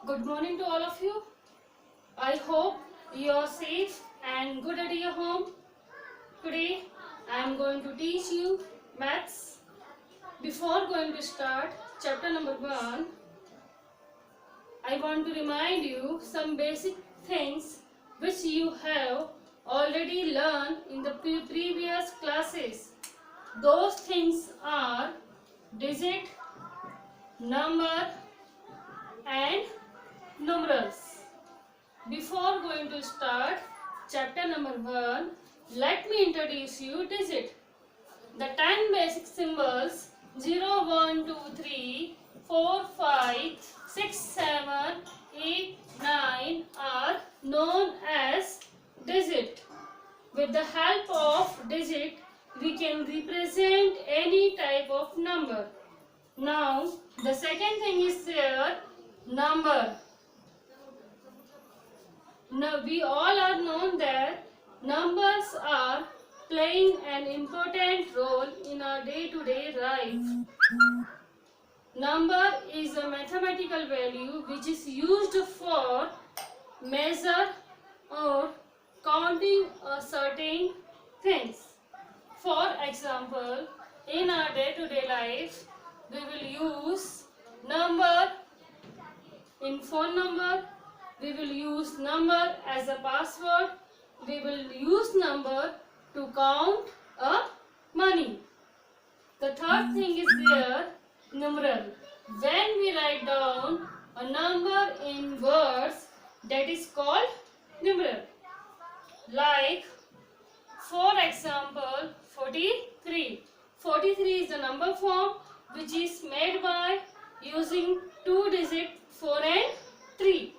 Good morning to all of you. I hope you are safe and good at your home. Today I am going to teach you maths. Before going to start chapter number 1, I want to remind you some basic things which you have already learned in the previous classes. Those things are digit, number and numerals. Before going to start chapter number 1, let me introduce you digit. The 10 basic symbols 0, 1, 2, 3, 4, 5, 6, 7, 8, 9 are known as digit. With the help of digit, we can represent any type of number. Now, the second thing is there, number. Now, we all are known that numbers are playing an important role in our day-to-day life. Number is a mathematical value which is used for measure or counting a certain things. For example, in our day-to-day life, we will use number in phone number. We will use number as a password. We will use number to count a money. The third thing is there, numeral. When we write down a number in words, that is called numeral. Like, for example, 43. 43 is the number form which is made by using two digits 4 and 3.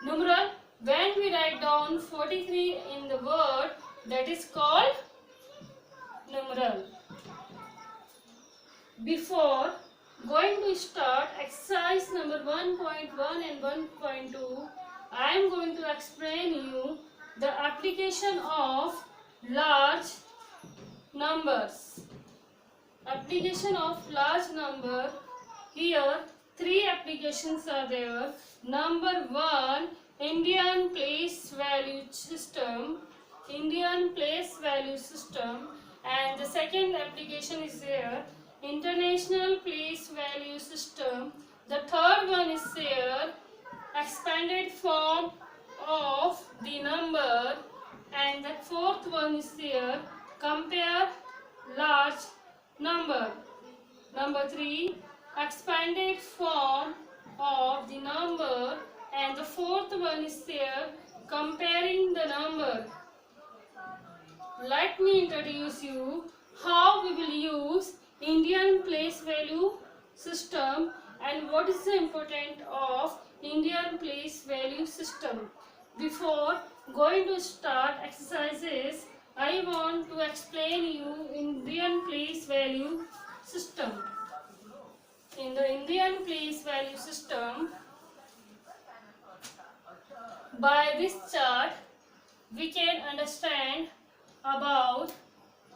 Numeral, when we write down 43 in the word, that is called numeral. Before going to start exercise number 1.1 and 1.2, I am going to explain you the application of large numbers. Application of large number. Here three applications are there. Number 1, Indian place value system. Indian place value system. And the second application is there, international place value system. The third one is there, expanded form of the number. And the fourth one is there, compare large number. Number 3, expanded form of the number, and the fourth one is there, comparing the number. Let me introduce you how we will use Indian place value system and what is the importance of Indian place value system. Before going to start exercises, I want to explain you Indian place value system. In the Indian place value system, by this chart, we can understand about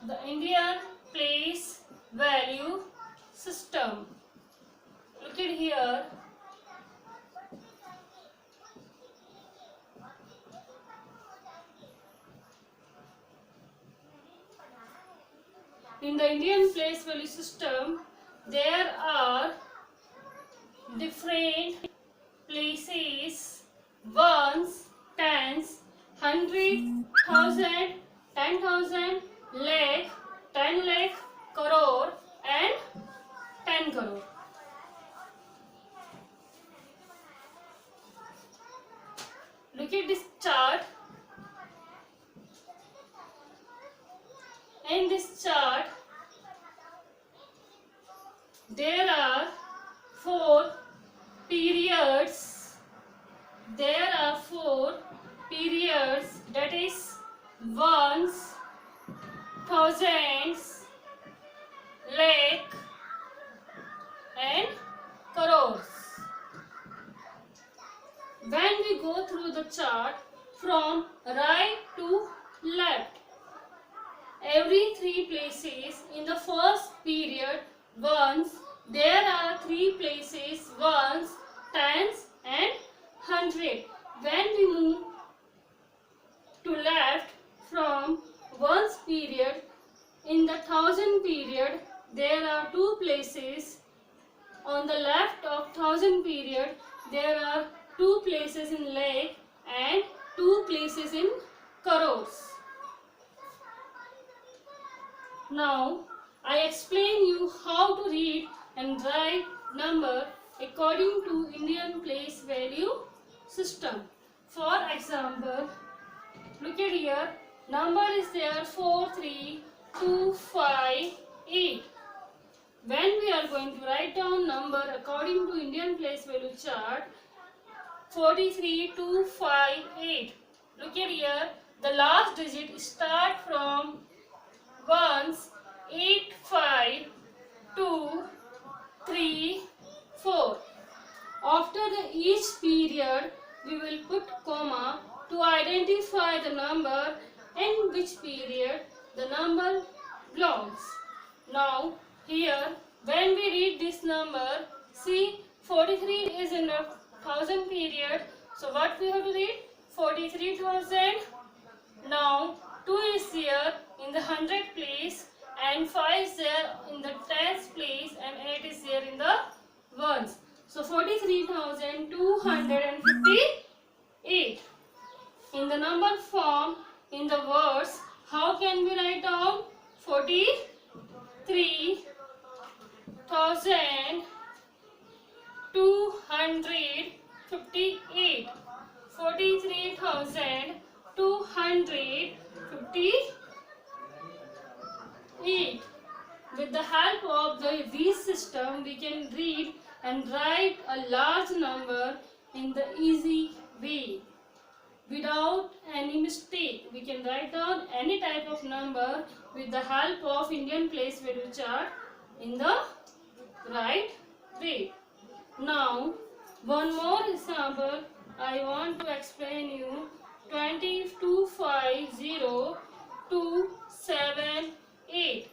the Indian place value system. Look at here. In the Indian place value system, there are different places, ones, tens, 100, 1000, 10,000, lakh, 10 lakh, crore and 10 crore. Look at this chart. In this chart, there are 4 periods. There are 4 periods, that is ones, thousands, lakh and crores. When we go through the chart from right to left, every 3 places in the first period ones, there are 3 places ones, tens and 100. When we move to left from ones period, in the thousand period, there are two places. On the left of thousand period, there are two places in lakh and two places in crores. Now, I explain you how to read and write number according to Indian place value system. For example, look at here, number is there 43258. When we are going to write down number according to Indian place value chart, 43258. Look at here, the last digit start from ones, 8, 5, 2, 3, 4. After each period, we will put comma to identify the number in which period the number belongs. Now, here, when we read this number, see 43 is in the thousand period. So, what we have to read? 43,000. Now, 2 is here in the 100 place and 5 is there in the tens place and 8 is here in the ones. So 43,258. In the number form, in the words, how can we write down 43,258? 43,258. With the help of this system, we can read and write a large number in the easy way. Without any mistake, we can write down any type of number with the help of Indian place value chart in the right way. Now, one more example I want to explain you. 250,278.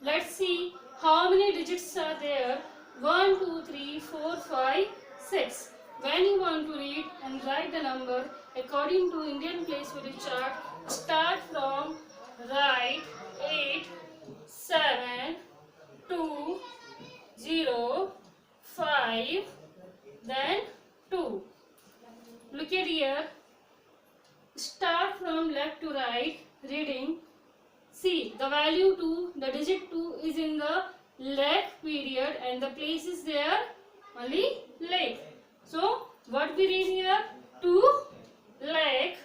Let's see how many digits are there. 1, 2, 3, 4, 5, 6. When you want to read and write the number according to Indian place value chart, start from right, 8, 7, 2, 0, 5, then 2. Look at here. Start from left to right, reading. See, the value 2, the digit 2 is in the left period and the place is there only lakh. So, what we read here? 2 lakh.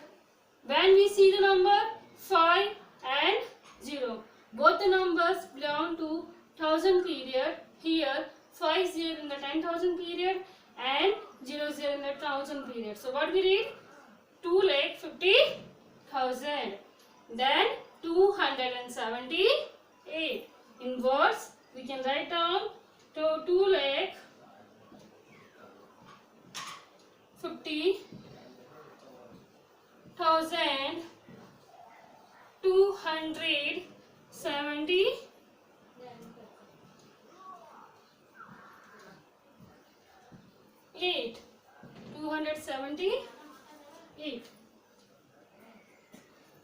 When we see the number 5 and 0, both the numbers belong to 1000 period. Here, 5 is here in the 10,000 period and 0 is here in the 1000 period. So, what we read? 2,50,000. Then 278. In words, we can write down to 2,50,278.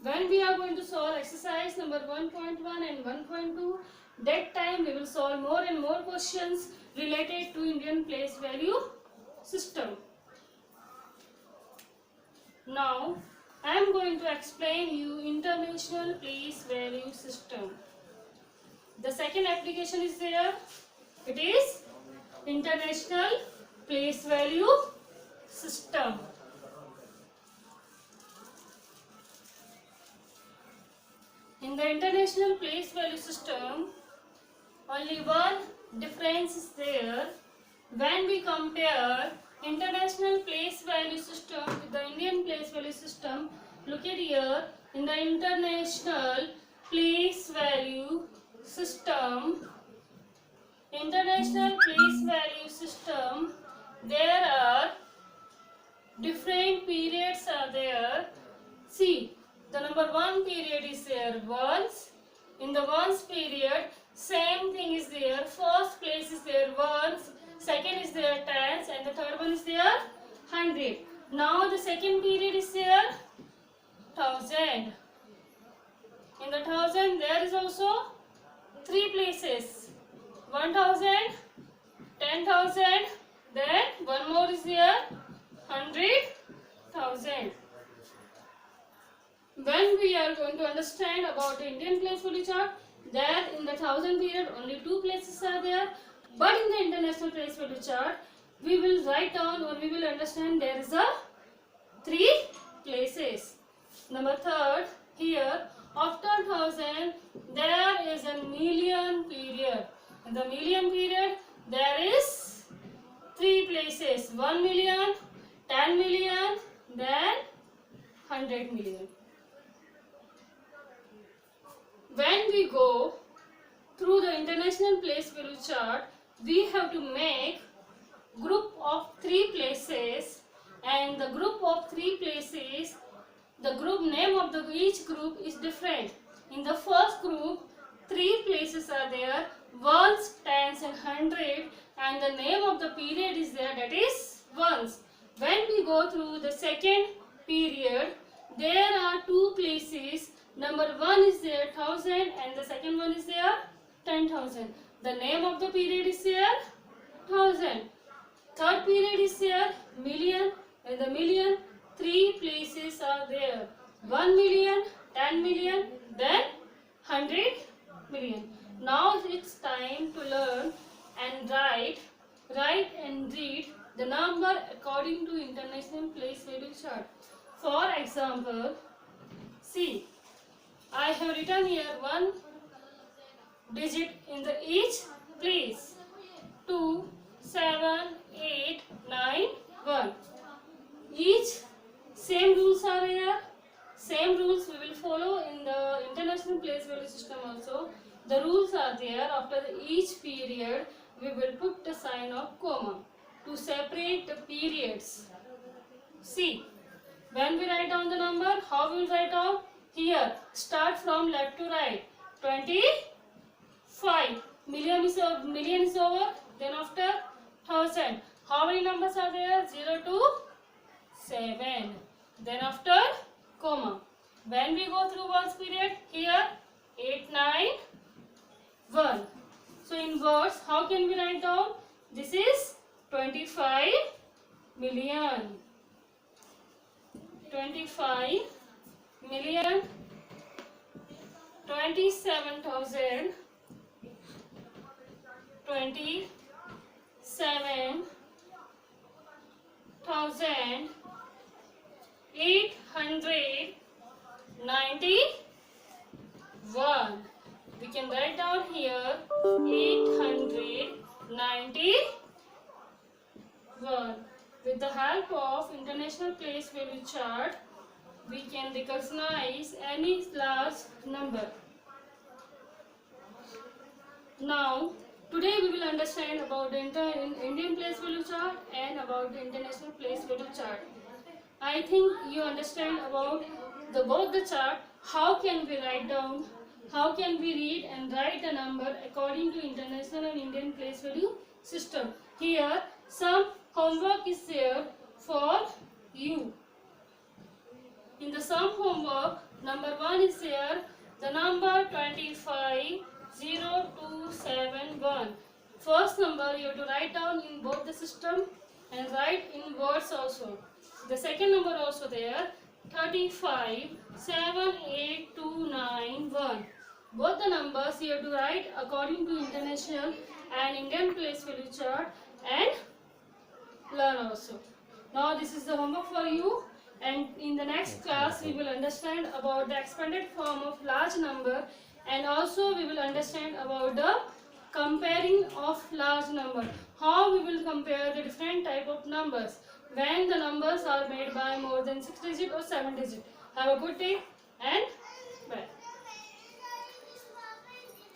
When we are going to solve exercise number 1.1 and 1.2, that time we will solve more and more questions related to Indian place value system. Now, I am going to explain you international place value system. The second application is there. It is international place value system. In the international place value system, only one difference is there. When we compare international place value system with the Indian place value system, look at here. In the international place value system, there are different periods are there. See, the number 1 period is there ones. In the ones period, same thing is there. First place is there ones, second is there tens, and the third one is there 100. Now the second period is there 1000. In the 1000 there is also 3 places, 1000, 10,000, then one more is there 100,000. When we are going to understand about the Indian place value chart, there in the 1000 period only 2 places are there, but in the international place value chart we will write down or we will understand there is a 3 places. Number third, here after 1000 there is a million period. In the million period there is 3 places, 1 million, 10 million, then 100 million. When we go through the international place value chart, we have to make group of 3 places, and the group of 3 places, the group name of each group is different. In the first group 3 places are there, ones, tens and 100, and the name of the period is there, that is ones. When we go through the second period, there are 2 places. Number 1 is there 1000 and the second one is there 10,000. The name of the period is there 1000. Third period is there million. In the million 3 places are there, 1 million, 10 million, then 100 million. Now it's time to learn and write and read the number according to international place value chart. For example, see, I have written here 1 digit in the each place, 2, 7, 8, 9, 1. Each same rules are here. Same rules we will follow in the international place value system also. The rules are there. After each period we will put the sign of comma to separate the periods. See, when we write down the number, how we will write down? Here, start from left to right. 25. Million is over. Then after 1000. How many numbers are there? 0 to 7. Then after comma. When we go through ones period, here 8, 9, 1. So in words, how can we write down? This is 25 million. 25 million, 27,000, 27,891. We can write down here 891. With the help of international place value chart, we can recognize any large number. Now, today we will understand about the Indian place value chart and about the international place value chart. I think you understand about both the chart. How can we write down, how can we read and write the number according to international and Indian place value system. Here some homework is there for you. In the sum homework, number 1 is there, the number 250271. First number you have to write down in both the system and write in words also. The second number also there, 35,78291. Both the numbers you have to write according to international and Indian place value chart and learn also. Now this is the homework for you, and in the next class we will understand about the expanded form of large number, and also we will understand about the comparing of large number. How we will compare the different type of numbers when the numbers are made by more than 6 digit or 7 digit. Have a good day and